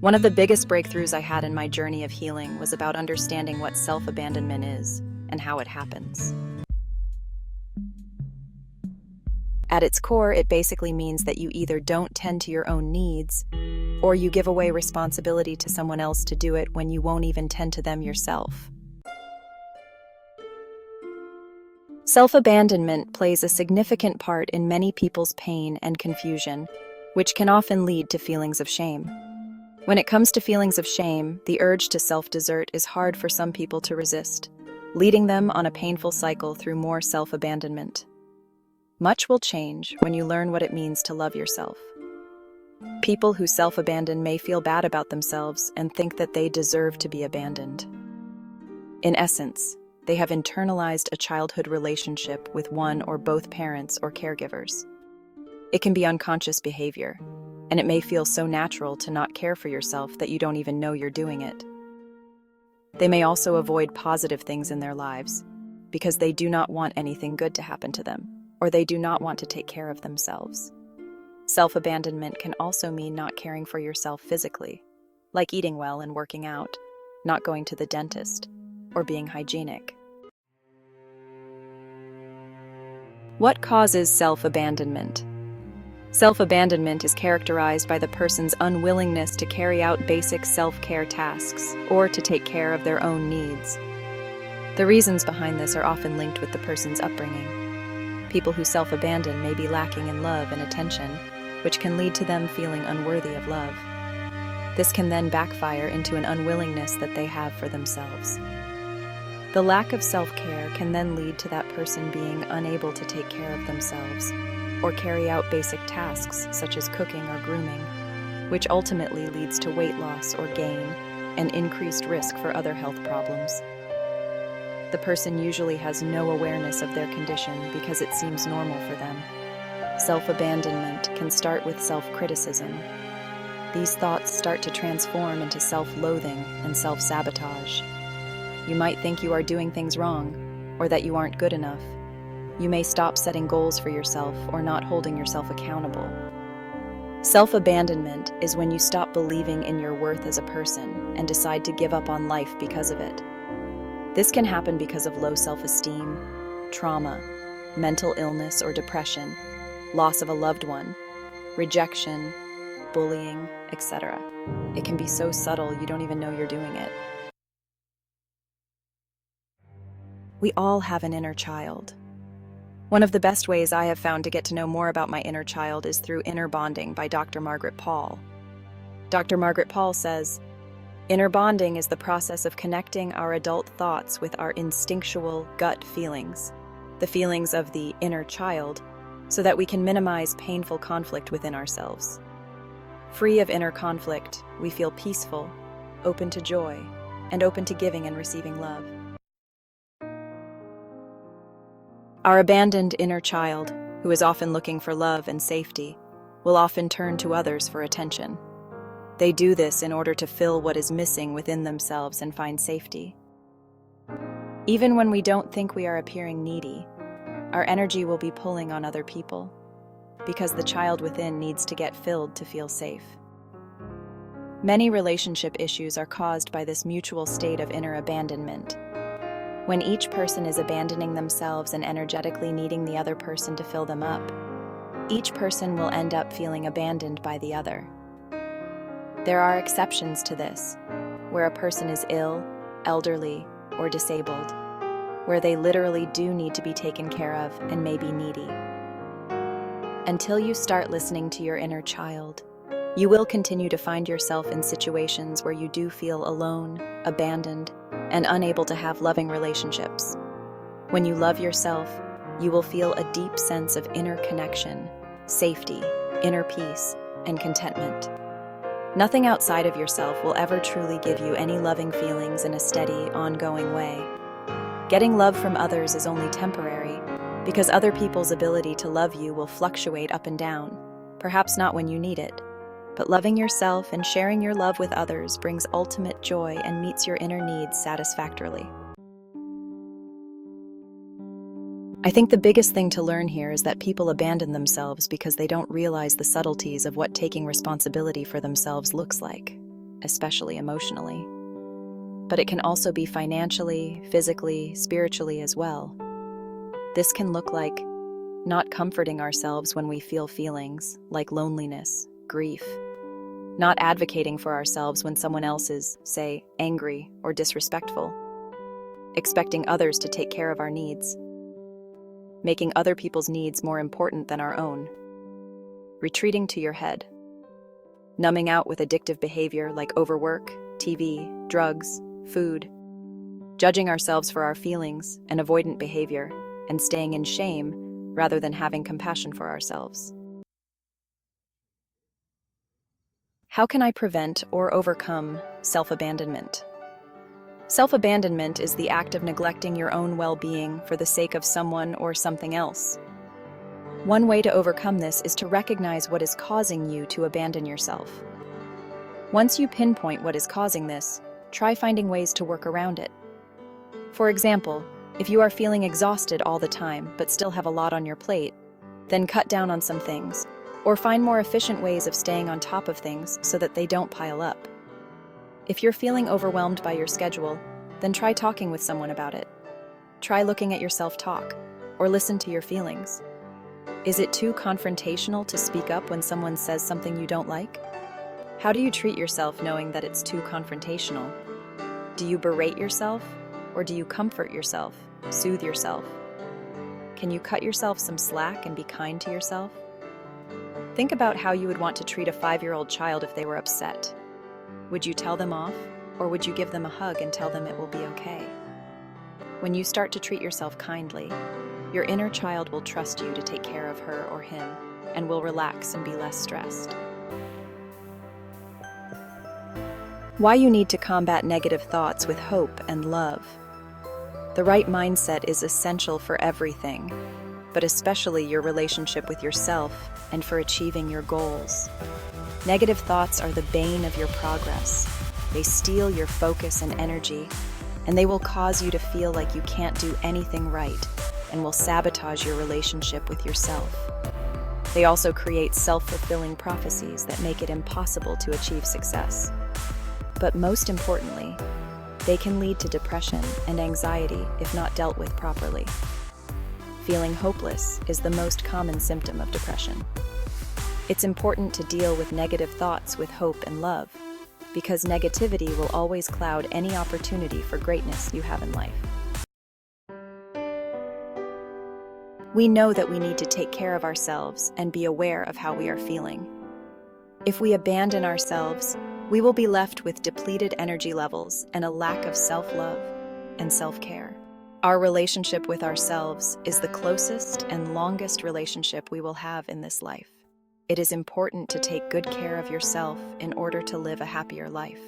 One of the biggest breakthroughs I had in my journey of healing was about understanding what self-abandonment is and how it happens. At its core, it basically means that you either don't tend to your own needs, or you give away responsibility to someone else to do it when you won't even tend to them yourself. Self-abandonment plays a significant part in many people's pain and confusion, which can often lead to feelings of shame. When it comes to feelings of shame, the urge to self-desert is hard for some people to resist, leading them on a painful cycle through more self-abandonment. Much will change when you learn what it means to love yourself. People who self-abandon may feel bad about themselves and think that they deserve to be abandoned. In essence, they have internalized a childhood relationship with one or both parents or caregivers. It can be unconscious behavior, and it may feel so natural to not care for yourself that you don't even know you're doing it. They may also avoid positive things in their lives because they do not want anything good to happen to them, or they do not want to take care of themselves. Self-abandonment can also mean not caring for yourself physically, like eating well and working out, not going to the dentist, or being hygienic. What causes self-abandonment? Self-abandonment is characterized by the person's unwillingness to carry out basic self-care tasks or to take care of their own needs. The reasons behind this are often linked with the person's upbringing. People who self-abandon may be lacking in love and attention, which can lead to them feeling unworthy of love. This can then backfire into an unwillingness that they have for themselves. The lack of self-care can then lead to that person being unable to take care of themselves or carry out basic tasks such as cooking or grooming, which ultimately leads to weight loss or gain and increased risk for other health problems. The person usually has no awareness of their condition because it seems normal for them. Self-abandonment can start with self-criticism. These thoughts start to transform into self-loathing and self-sabotage. You might think you are doing things wrong, or that you aren't good enough. You may stop setting goals for yourself or not holding yourself accountable. Self-abandonment is when you stop believing in your worth as a person and decide to give up on life because of it. This can happen because of low self-esteem, trauma, mental illness or depression, loss of a loved one, rejection, bullying, etc. It can be so subtle you don't even know you're doing it. We all have an inner child. One of the best ways I have found to get to know more about my inner child is through Inner Bonding by Dr. Margaret Paul. Dr. Margaret Paul says, "Inner bonding is the process of connecting our adult thoughts with our instinctual gut feelings, the feelings of the inner child, so that we can minimize painful conflict within ourselves. Free of inner conflict, we feel peaceful, open to joy, and open to giving and receiving love." Our abandoned inner child, who is often looking for love and safety, will often turn to others for attention. They do this in order to fill what is missing within themselves and find safety. Even when we don't think we are appearing needy, our energy will be pulling on other people, because the child within needs to get filled to feel safe. Many relationship issues are caused by this mutual state of inner abandonment. When each person is abandoning themselves and energetically needing the other person to fill them up, each person will end up feeling abandoned by the other. There are exceptions to this, where a person is ill, elderly, or disabled, where they literally do need to be taken care of and may be needy. Until you start listening to your inner child, you will continue to find yourself in situations where you do feel alone, abandoned, and unable to have loving relationships. When you love yourself, you will feel a deep sense of inner connection, safety, inner peace, and contentment. Nothing outside of yourself will ever truly give you any loving feelings in a steady, ongoing way. Getting love from others is only temporary, because other people's ability to love you will fluctuate up and down, perhaps not when you need it. But loving yourself and sharing your love with others brings ultimate joy and meets your inner needs satisfactorily. I think the biggest thing to learn here is that people abandon themselves because they don't realize the subtleties of what taking responsibility for themselves looks like. especially emotionally. But it can also be financially, physically, spiritually as well. This can look like not comforting ourselves when we feel feelings like loneliness, grief, not advocating for ourselves when someone else is, say, angry or disrespectful, expecting others to take care of our needs, making other people's needs more important than our own, retreating to your head, numbing out with addictive behavior like overwork, TV, drugs, food, judging ourselves for our feelings and avoidant behavior, and staying in shame rather than having compassion for ourselves. How can I prevent or overcome self-abandonment? Self-abandonment is the act of neglecting your own well-being for the sake of someone or something else. One way to overcome this is to recognize what is causing you to abandon yourself. Once you pinpoint what is causing this, try finding ways to work around it. For example, if you are feeling exhausted all the time but still have a lot on your plate, then cut down on some things, or find more efficient ways of staying on top of things so that they don't pile up. If you're feeling overwhelmed by your schedule, then try talking with someone about it. Try looking at your self-talk, or listen to your feelings. Is it too confrontational to speak up when someone says something you don't like? How do you treat yourself knowing that it's too confrontational? Do you berate yourself, or do you comfort yourself, soothe yourself? Can you cut yourself some slack and be kind to yourself? Think about how you would want to treat a 5-year-old child if they were upset. Would you tell them off, or would you give them a hug and tell them it will be okay? When you start to treat yourself kindly, your inner child will trust you to take care of her or him and will relax and be less stressed. Why you need to combat negative thoughts with hope and love. The right mindset is essential for everything, but especially your relationship with yourself and for achieving your goals. Negative thoughts are the bane of your progress. They steal your focus and energy, and they will cause you to feel like you can't do anything right and will sabotage your relationship with yourself. They also create self-fulfilling prophecies that make it impossible to achieve success. But most importantly, they can lead to depression and anxiety if not dealt with properly. Feeling hopeless is the most common symptom of depression. It's important to deal with negative thoughts with hope and love, because negativity will always cloud any opportunity for greatness you have in life. We know that we need to take care of ourselves and be aware of how we are feeling. If we abandon ourselves, we will be left with depleted energy levels and a lack of self-love and self-care. Our relationship with ourselves is the closest and longest relationship we will have in this life. It is important to take good care of yourself in order to live a happier life.